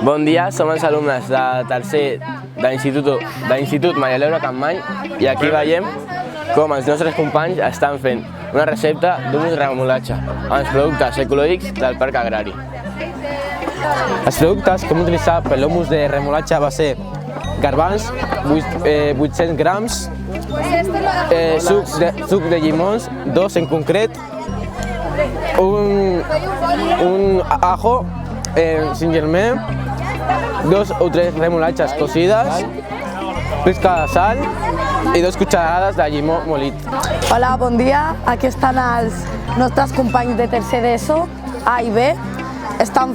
Bon dia, som els alumnes de tercer de l'Institut Maria Laura Campmany i aquí veiem com els nostres companys estan fent una recepta d'humus de remolatxa amb els productes ecològics del Parc Agrari. Els productes que hem utilitzat per l'humus de remolatxa va ser garbans, 800 grams, suc de llimons, 2 en concret, un ajo sin germé, 2 o 3 remolatxes cocides, pizca de sal i 2 cucharades de llimó molit. Hola, bon dia. Aquí estan els nostres companys de tercer d'ESO, A i B. Estan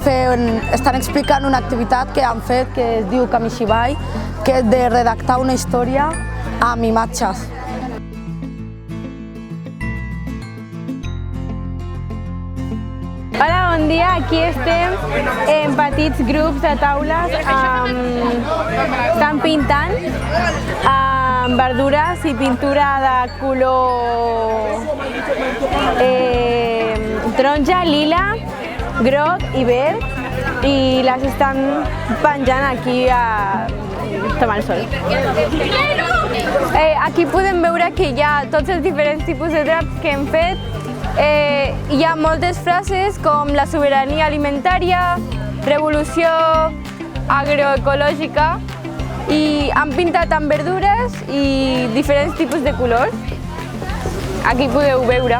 explicant una activitat que han fet que es diu Kamishibai, que és de redactar una història amb imatges. Hola, bon dia. Aquí estem en petits grups de taules, estan pintant amb verdures i pintura de color taronja, lila, groc i verd i les estan penjant aquí a tomar el sol. Aquí podem veure que hi ha tots els diferents tipus de draps que hem fet. Hi ha moltes frases com la sobirania alimentària, revolució agroecològica i han pintat amb verdures i diferents tipus de colors. Aquí podeu veure.